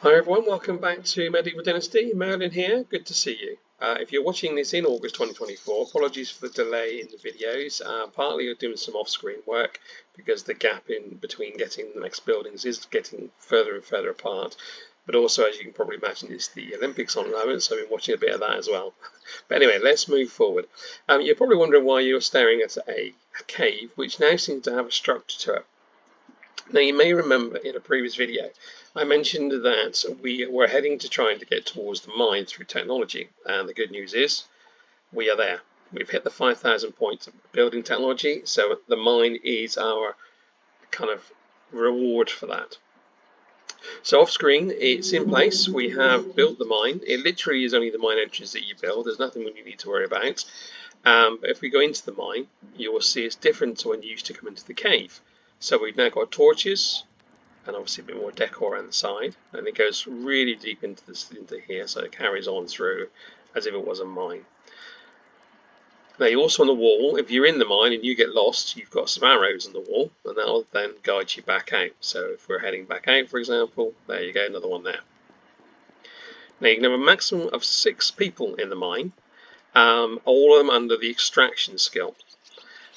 Hi everyone, welcome back to Medieval Dynasty. Merlin here, good to see you. If you're watching this in August 2024, apologies for the delay in the videos. Partly you're doing some off-screen work because the gap in between getting the next buildings is getting further and further apart. But also, as you can probably imagine, it's the Olympics on at the moment, so I've been watching a bit of that as well. But anyway, let's move forward. You're probably wondering why you're staring at a cave, which now seems to have a structure to it. Now you may remember in a previous video I mentioned that we were heading to trying to get towards the mine through technology, and the good news is we are there. We've hit the 5,000 points of building technology, so the mine is our kind of reward for that. So off screen it's in place, we have built the mine. It literally is only the mine entrance that you build, there's nothing you need to worry about. But if we go into the mine, you will see it's different to when you used to come into the cave. So we've now got torches and obviously a bit more decor on the side, and it goes really deep into here, so it carries on through as if it was a mine. Now you also on the wall, if you're in the mine and you get lost, you've got some arrows on the wall, and that will then guide you back out. So if we're heading back out, for example, there you go, another one there. Now you can have a maximum of 6 people in the mine, all of them under the extraction skill.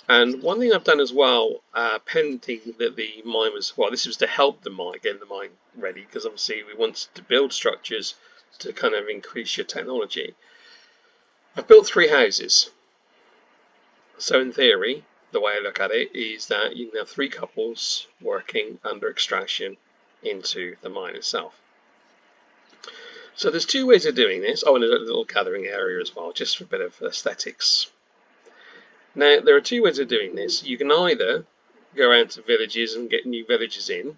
And one thing I've done as well, pending that the mine was, well, this was to help the mine, getting the mine ready, because obviously we wanted to build structures to kind of increase your technology. I've built 3 houses. So in theory, the way I look at it is that you can have 3 couples working under extraction into the mine itself. So there's 2 ways of doing this. Oh, and there's a little gathering area as well, just for a bit of aesthetics. Now, there are 2 ways of doing this. You can either go around to villages and get new villages in,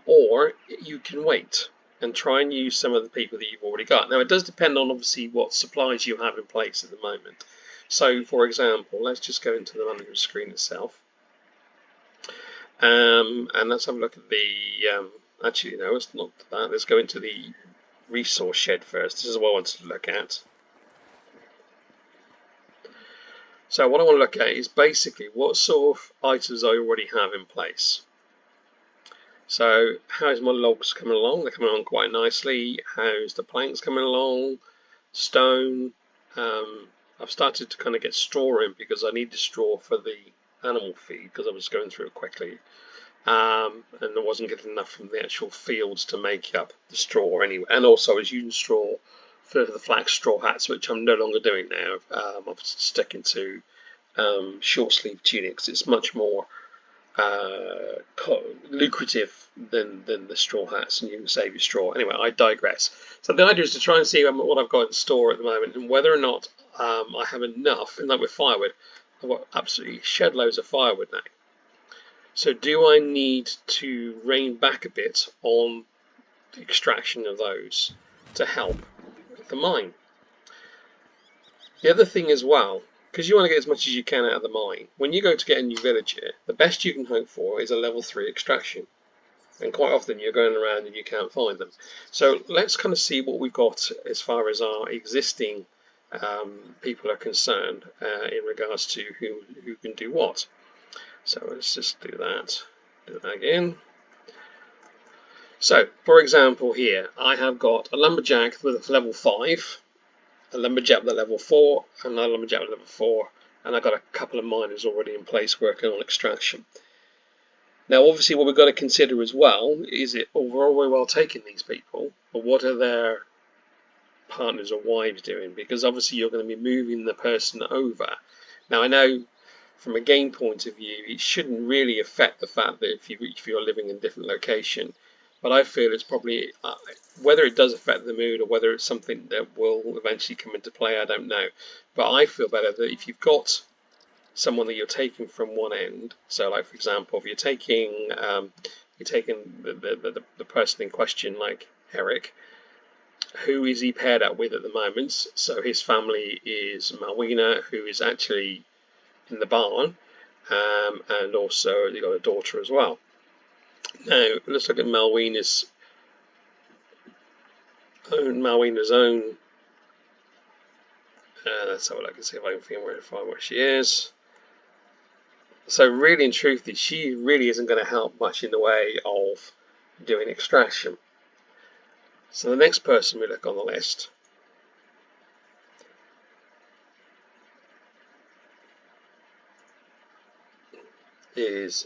or you can wait and try and use some of the people that you've already got. Now, it does depend on obviously what supplies you have in place at the moment. So, for example, let's just go into the management screen itself, and let's have a look at the. Actually, no, it's not that. Let's go into the resource shed first. This is what I wanted to look at. So what I want to look at is basically what sort of items I already have in place. So how's my logs coming along? They're coming along quite nicely. How's the planks coming along? Stone. I've started to kind of get straw in because I need the straw for the animal feed because I was going through it quickly. And there wasn't getting enough from the actual fields to make up the straw anyway. And also I was using straw for the flax straw hats, which I'm no longer doing now. I'm sticking to short sleeve tunics. It's much more lucrative than the straw hats, and you can save your straw. Anyway, I digress. So the idea is to try and see what I've got in store at the moment and whether or not I have enough. And like with firewood, I've got absolutely shed loads of firewood now. So do I need to rein back a bit on the extraction of those to help the mine? The other thing as well, because you want to get as much as you can out of the mine, when you go to get a new villager, the best you can hope for is a level 3 extraction. And quite often you're going around and you can't find them. So let's kind of see what we've got as far as our existing people are concerned in regards to who can do what. So let's just do that again. So, for example here, I have got a lumberjack with a level 5, a lumberjack with a level 4, and another lumberjack with a level 4, and I've got a couple of miners already in place working on extraction. Now obviously what we've got to consider as well is it overall very well taking these people, but what are their partners or wives doing? Because obviously you're going to be moving the person over. Now I know from a game point of view it shouldn't really affect the fact that if you're living in a different location, but I feel it's probably, whether it does affect the mood or whether it's something that will eventually come into play, I don't know. But I feel better that if you've got someone that you're taking from one end, so like for example, if you're taking the person in question, like Eric, who is he paired up with at the moment? So his family is Malwina, who is actually in the barn, and also they got a daughter as well. Now let's look at Malwina's own. Let's have a look and see if I can find where she is. So really and truthfully, she really isn't going to help much in the way of doing extraction. So the next person we look on the list is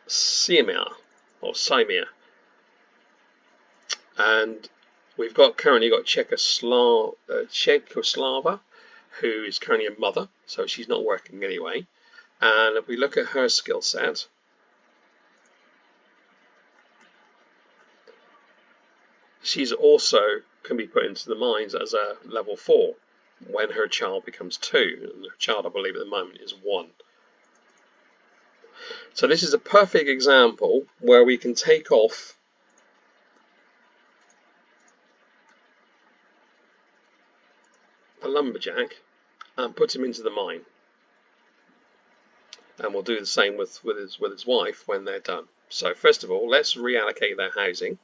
Racimir, and we've currently got Czechoslovakia, who is currently a mother, so she's not working anyway. And if we look at her skill set, she's also can be put into the mines as a level 4 when her child becomes 2. And her child, I believe, at the moment is 1. So this is a perfect example where we can take off a lumberjack and put him into the mine. And we'll do the same with his wife when they're done. So first of all, let's reallocate their housing.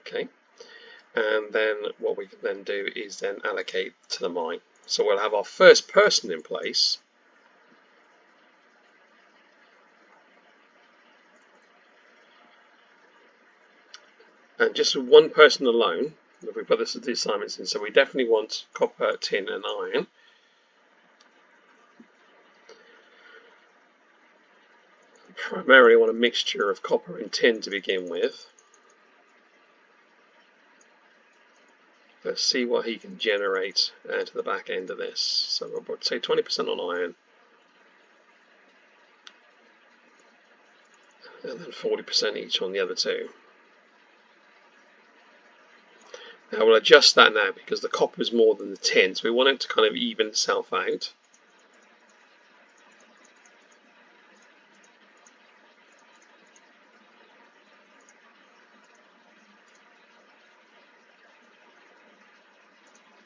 Okay, and then what we can then do is then allocate to the mine. So we'll have our first person in place. And just with one person alone, if we put the assignments in, so we definitely want copper, tin and iron. Primarily want a mixture of copper and tin to begin with. Let's see what he can generate out of the back end of this. So we'll say 20% on iron, and then 40% each on the other two. Now we'll adjust that now because the copper is more than the tin, so we want it to kind of even itself out.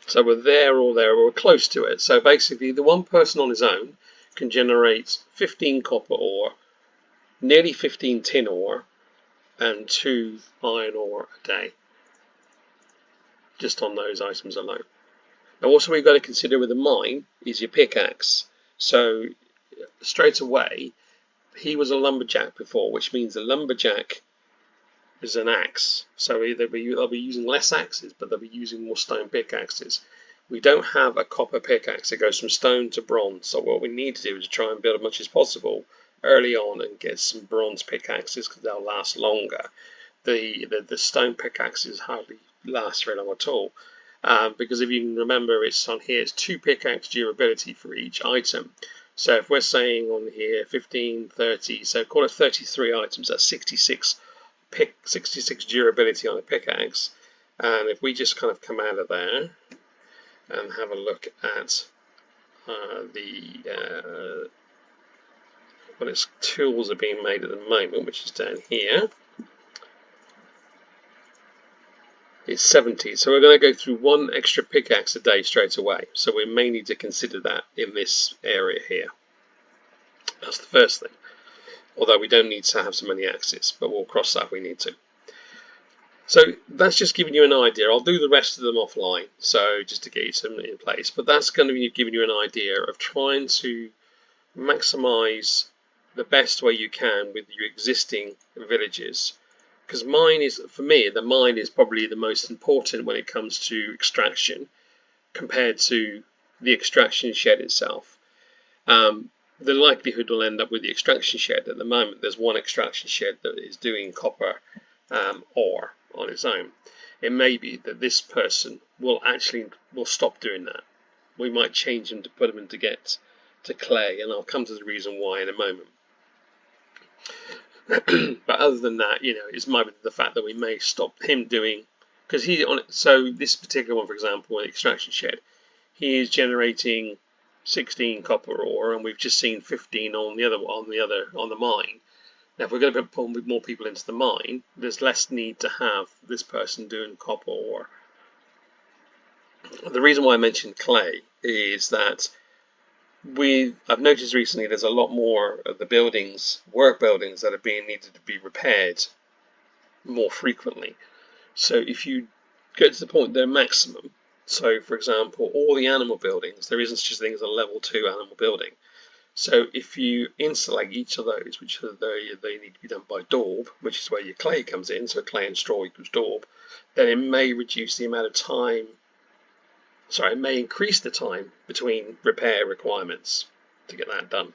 So we're there or there, or we're close to it. So basically the one person on his own can generate 15 copper ore, nearly 15 tin ore, and 2 iron ore a day, just on those items alone. Now also we've got to consider with the mine is your pickaxe. So straight away, he was a lumberjack before, which means the lumberjack is an axe. So they'll be using less axes, but they'll be using more stone pickaxes. We don't have a copper pickaxe. It goes from stone to bronze. So what we need to do is try and build as much as possible early on and get some bronze pickaxes because they'll last longer. The stone pickaxes hardly last very long at all. Because if you can remember, it's on here, it's 2 pickaxe durability for each item. So if we're saying on here 15, 30, so call it 33 items, that's 66 durability on a pickaxe. And if we just kind of come out of there and have a look at what its tools are being made at the moment, which is down here, it's 70. So we're going to go through 1 extra pickaxe a day straight away. So we may need to consider that in this area here. That's the first thing. Although we don't need to have so many axes, but we'll cross that if we need to. So that's just giving you an idea. I'll do the rest of them offline, so just to get you some in place. But that's going to be giving you an idea of trying to maximize the best way you can with your existing villages. Because mine is, for me, the mine is probably the most important when it comes to extraction compared to the extraction shed itself. The likelihood will end up with the extraction shed. At the moment, there's 1 extraction shed that is doing copper ore on its own. It may be that this person will stop doing that. We might change him to put him in to get to clay, and I'll come to the reason why in a moment. But other than that, it might be the fact that we may stop him doing, because so this particular one, for example, an extraction shed, he is generating 16 copper ore, and we've just seen 15 on the mine. Now, if we're going to put more people into the mine, there's less need to have this person doing copper ore. The reason why I mentioned clay is that I've noticed recently there's a lot more of the work buildings that are being needed to be repaired more frequently. So if you get to the point they're maximum, So, for example, all the animal buildings, there isn't such a thing as a level 2 animal building. So if you insulate each of those, which are they need to be done by daub, which is where your clay comes in, so clay and straw equals daub, then it may reduce the amount of time, sorry, it may increase the time between repair requirements to get that done.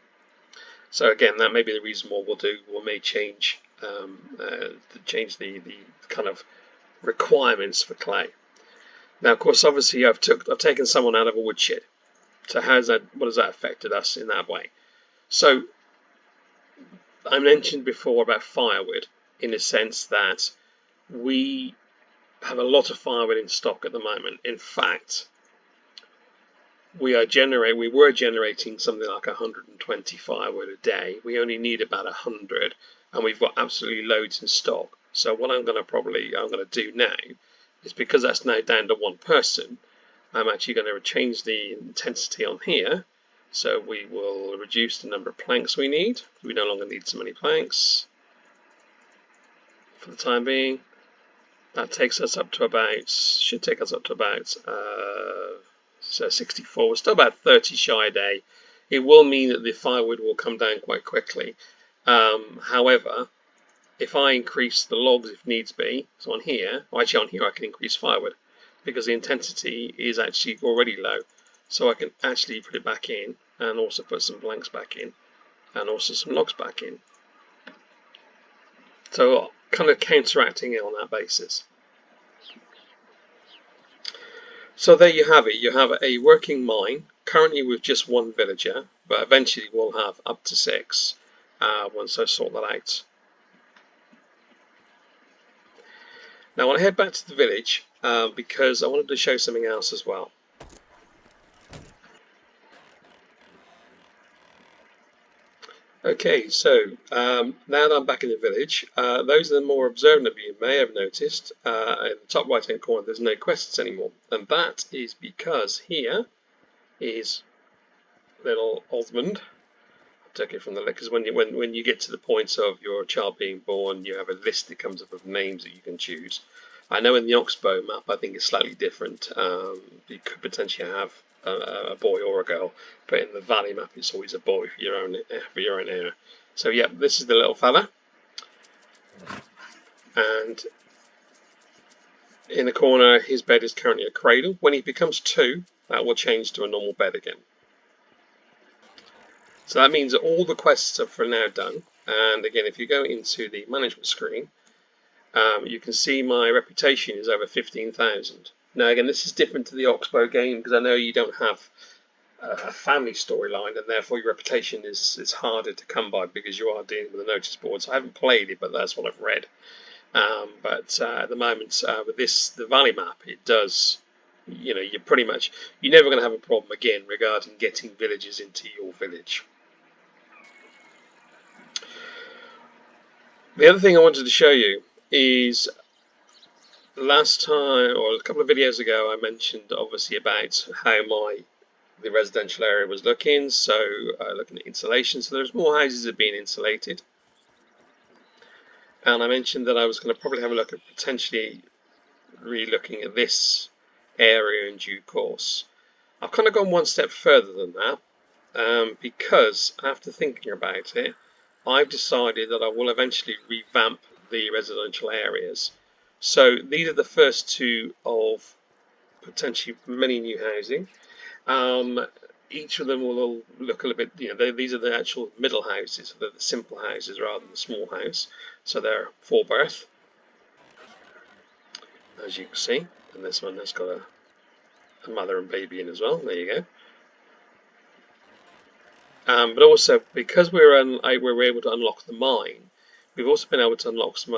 So again, that may be the reason what we'll do. We may change the kind of requirements for clay. Now, of course, obviously, I've taken someone out of a woodshed. So what has that affected us in that way? So I mentioned before about firewood, in the sense that we have a lot of firewood in stock at the moment. In fact, we were generating something like 120 firewood a day. We only need about 100, and we've got absolutely loads in stock. So what I'm going to do now is, because that's now down to one person, I'm actually going to change the intensity on here. So we will reduce the number of planks we need. We no longer need so many planks for the time being. That takes us up to about, should take us up to about 64. We're still about 30 shy a day. It will mean that the firewood will come down quite quickly. However, if I increase the logs if needs be, so on here, I can increase firewood, because the intensity is actually already low. So I can actually put it back in, and also put some blanks back in, and also some logs back in. So kind of counteracting it on that basis. So there you have it. You have a working mine, currently with just one villager, but eventually we'll have up to 6 once I sort that out. Now I want to head back to the village because I wanted to show something else as well. Okay, so now that I'm back in the village, those that are more observant of you may have noticed in the top right hand corner there's no quests anymore, and that is because here is little Osmond. I took it from the list, because when you get to the point of your child being born, you have a list that comes up of names that you can choose. I know in the Oxbow map I think it's slightly different. You could potentially have a boy or a girl, but in the Valley map it's always a boy for your own heir. So yeah, this is the little fella, and in the corner his bed is currently a cradle. When he becomes 2, that will change to a normal bed again. So that means that all the quests are for now done. And again, if you go into the management screen, you can see my reputation is over 15,000. Now again, this is different to the Oxbow game, because I know you don't have a family storyline, and therefore your reputation is harder to come by, because you are dealing with a notice board. So I haven't played it, but that's what I've read. But at the moment, with the Valley map, it does, you're never going to have a problem again regarding getting villagers into your village. The other thing I wanted to show you is, last time, or a couple of videos ago, I mentioned obviously about how the residential area was looking. So looking at insulation, so there's more houses that are being insulated, and I mentioned that I was going to probably have a look at potentially re-looking at this area in due course. I've kind of gone one step further than that, because after thinking about it, I've decided that I will eventually revamp the residential areas. So these are the first 2 of potentially many new housing. Each of them will look a little bit, these are the actual middle houses, so they're the simple houses rather than the small house. So they're 4 berth, as you can see, and this one has got a mother and baby in as well. There you go. But also, because we were able to unlock the mine, we've also been able to unlock some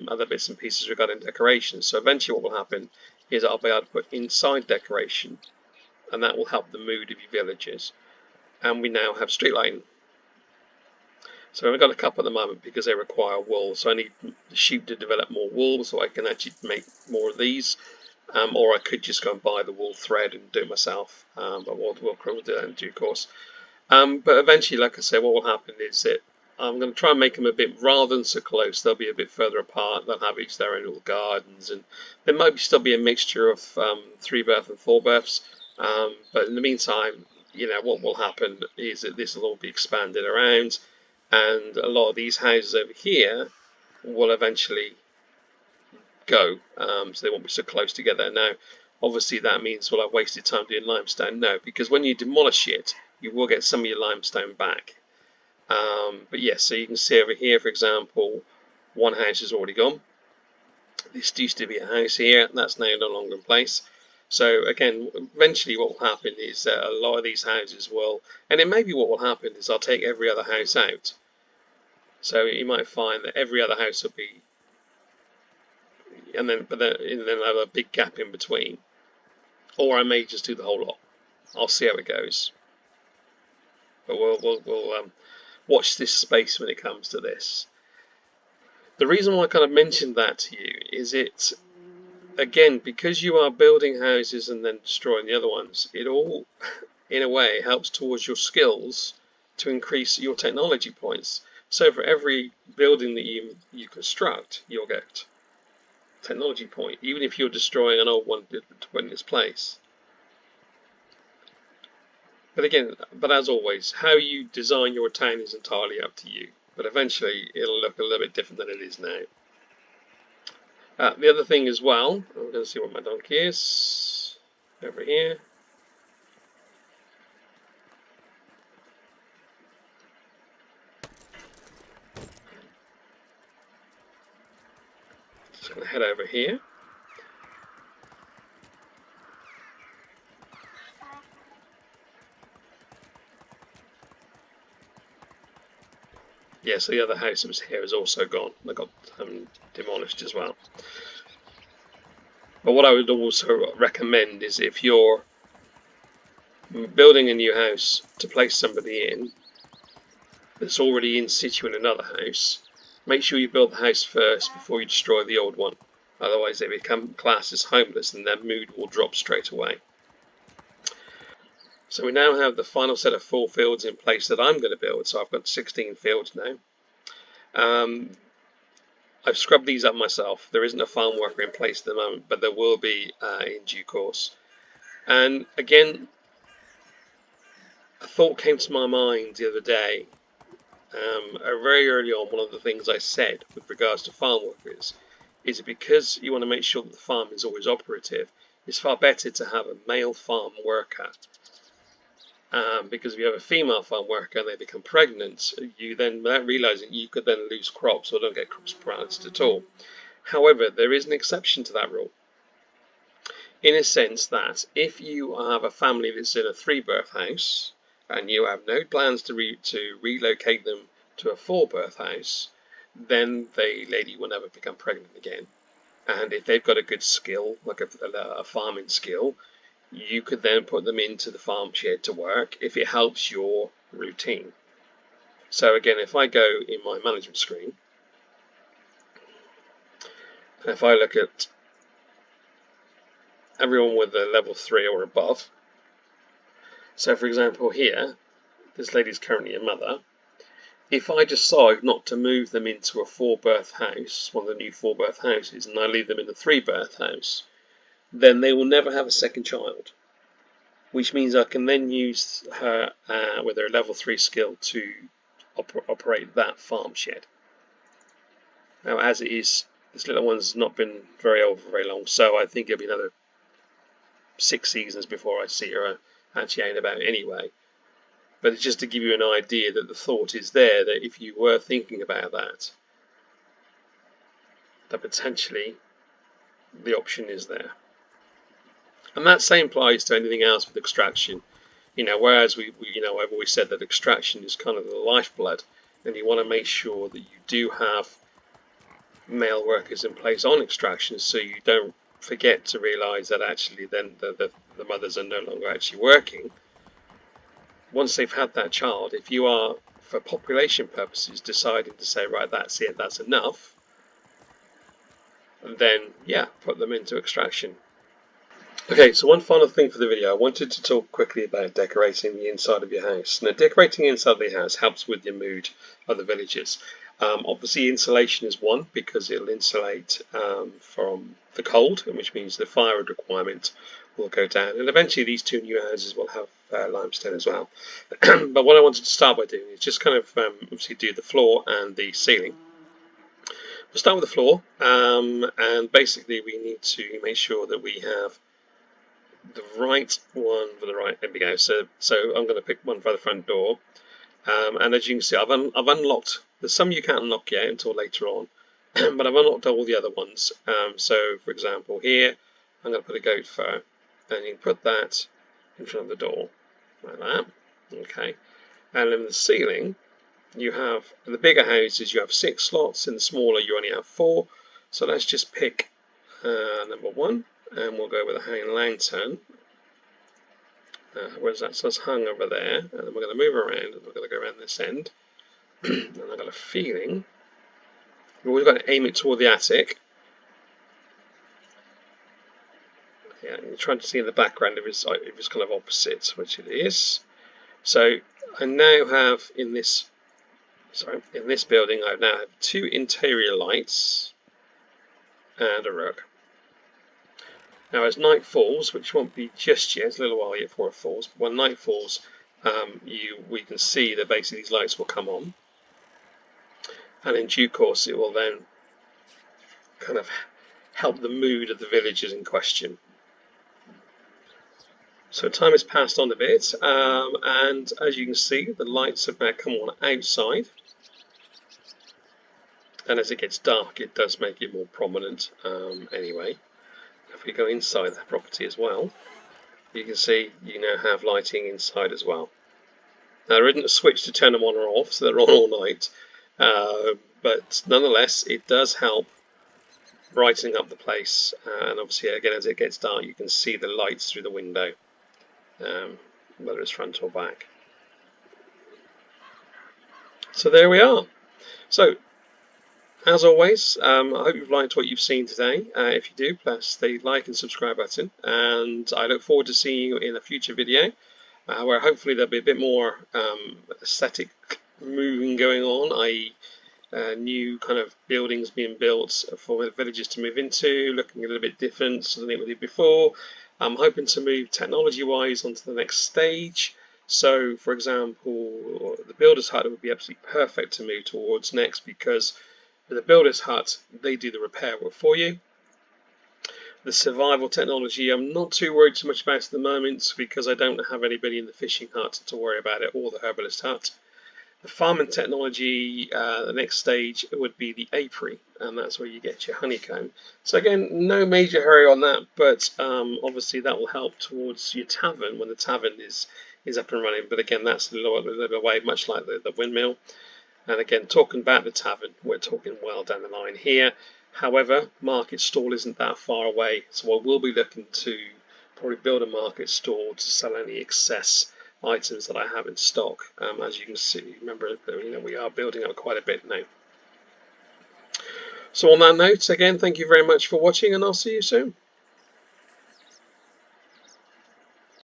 other bits and pieces regarding decoration. So eventually what will happen is I'll be able to put inside decoration, and that will help the mood of your villagers. And we now have street lighting. So we've got a couple at the moment because they require wool. So I need the sheep to develop more wool so I can actually make more of these. Or I could just go and buy the wool thread and do it myself. But we'll do that in due course. But eventually, like I said, what will happen is that I'm going to try and make them a bit, rather than so close, they'll be a bit further apart. They'll have each their own little gardens, and there might still be a mixture of 3-berth and 4-berths. But in the meantime, what will happen is that this will all be expanded around, and a lot of these houses over here will eventually go, so they won't be so close together. Now, obviously that means, well, I've wasted time doing limestone. No, because when you demolish it, you will get some of your limestone back. But yes, so you can see over here, for example, one house is already gone. This used to be a house here, that's now no longer in place. So again, eventually what will happen is that a lot of these houses will, and it may be what will happen is I'll take every other house out. So you might find that every other house will be, and then I'll have a big gap in between. Or I may just do the whole lot. I'll see how it goes. But we'll watch this space when it comes to this. The reason why I kind of mentioned that to you is it, again, because you are building houses and then destroying the other ones, it all, in a way, helps towards your skills to increase your technology points. So for every building that you construct, you'll get technology point, even if you're destroying an old one to put in its place. But as always, how you design your town is entirely up to you. But eventually, it'll look a little bit different than it is now. The other thing as well, I'm going to see what my donkey is over here. Just going to head over here. Yeah, so the other house that was here is also gone. They got demolished as well. But what I would also recommend is if you're building a new house to place somebody in that's already in situ in another house, make sure you build the house first before you destroy the old one. Otherwise they become classed as homeless and their mood will drop straight away. So we now have the final set of 4 fields in place that I'm going to build. So I've got 16 fields now. I've scrubbed these up myself. There isn't a farm worker in place at the moment, but there will be in due course. And again, a thought came to my mind the other day. Very early on, one of the things I said with regards to farm workers is that because you want to make sure that the farm is always operative, it's far better to have a male farm worker. Because if you have a female farm worker and they become pregnant, you then, without realizing, you could then lose crops or don't get crops paralysis at all. However, there is an exception to that rule, in a sense that if you have a family that's in a 3-berth house and you have no plans to relocate them to a 4-berth house, then the lady will never become pregnant again. And if they've got a good skill, like a farming skill, you could then put them into the farm shed to work if it helps your routine. So again, if I go in my management screen, if I look at everyone with a level 3 or above, so for example here, this lady's currently a mother. If I decide not to move them into a 4-berth house, one of the new 4-berth houses, and I leave them in a 3-berth house, then they will never have a second child, which means I can then use her with her level 3 skill to operate that farm shed. Now, as it is, this little one's not been very old for very long, so I think it'll be another 6 seasons before I see her actually out about anyway. But it's just to give you an idea that the thought is there, that if you were thinking about that potentially the option is there. And that same applies to anything else with extraction. Whereas I've always said that extraction is kind of the lifeblood, and you want to make sure that you do have male workers in place on extraction, so you don't forget to realise that actually then the mothers are no longer actually working. Once they've had that child, if you are, for population purposes, deciding to say, right, that's it, that's enough, then yeah, put them into extraction. Okay, so one final thing for the video, I wanted to talk quickly about decorating the inside of your house. Now, decorating the inside of your house helps with the mood of the villagers. Obviously, insulation is one because it'll insulate from the cold, which means the fire requirement will go down. And eventually, these two new houses will have limestone as well. But what I wanted to start by doing is just kind of obviously do the floor and the ceiling. We'll start with the floor, and basically we need to make sure that we have the right one for the right. There we go. So I'm going to pick one for the front door, and as you can see, I've unlocked. There's some you can't unlock yet until later on, but I've unlocked all the other ones. So for example, here I'm going to put a goat fur, and you can put that in front of the door like that. Okay, and in the ceiling, you have in the bigger houses you have 6 slots. In the smaller, you only have 4. So let's just pick number 1. And we'll go with a hanging lantern. Where's that? So it's hung over there, and then we're going to move around, and we're going to go around this end. And I've got a feeling we've always got to aim it toward the attic. Yeah, you're trying to see in the background if it's kind of opposite, which it is. So I now have in this building, I now have 2 interior lights and a rug. Now, as night falls, which won't be just yet, it's a little while yet before it falls, but when night falls, we can see that basically these lights will come on, and in due course it will then kind of help the mood of the villagers in question. So time has passed on a bit, and as you can see, the lights have now come on outside, and as it gets dark, it does make it more prominent anyway. If we go inside the property as well, you can see you now have lighting inside as well. Now, there isn't a switch to turn them on or off, so they're on all night, but nonetheless it does help brightening up the place, and obviously again as it gets dark you can see the lights through the window, whether it's front or back. So there we are. So as always, I hope you've liked what you've seen today. If you do, press the like and subscribe button, and I look forward to seeing you in a future video where hopefully there'll be a bit more aesthetic moving going on, i.e. New kind of buildings being built for villagers to move into, looking a little bit different than it did before. I'm hoping to move technology-wise onto the next stage. So, for example, the builder's hut would be absolutely perfect to move towards next, because with the builder's hut, they do the repair work for you. The survival technology, I'm not too worried too much about at the moment, because I don't have anybody in the fishing hut to worry about it, or the herbalist hut. The farming technology, the next stage would be the apiary, and that's where you get your honeycomb. So again, no major hurry on that, but obviously that will help towards your tavern when the tavern is up and running. But again, that's a little away, much like the windmill. And again, talking about the tavern, we're talking well down the line here. However, market stall isn't that far away, so I will be looking to probably build a market stall to sell any excess items that I have in stock. As you can see, remember, we are building up quite a bit now. So on that note, again, thank you very much for watching, and I'll see you soon.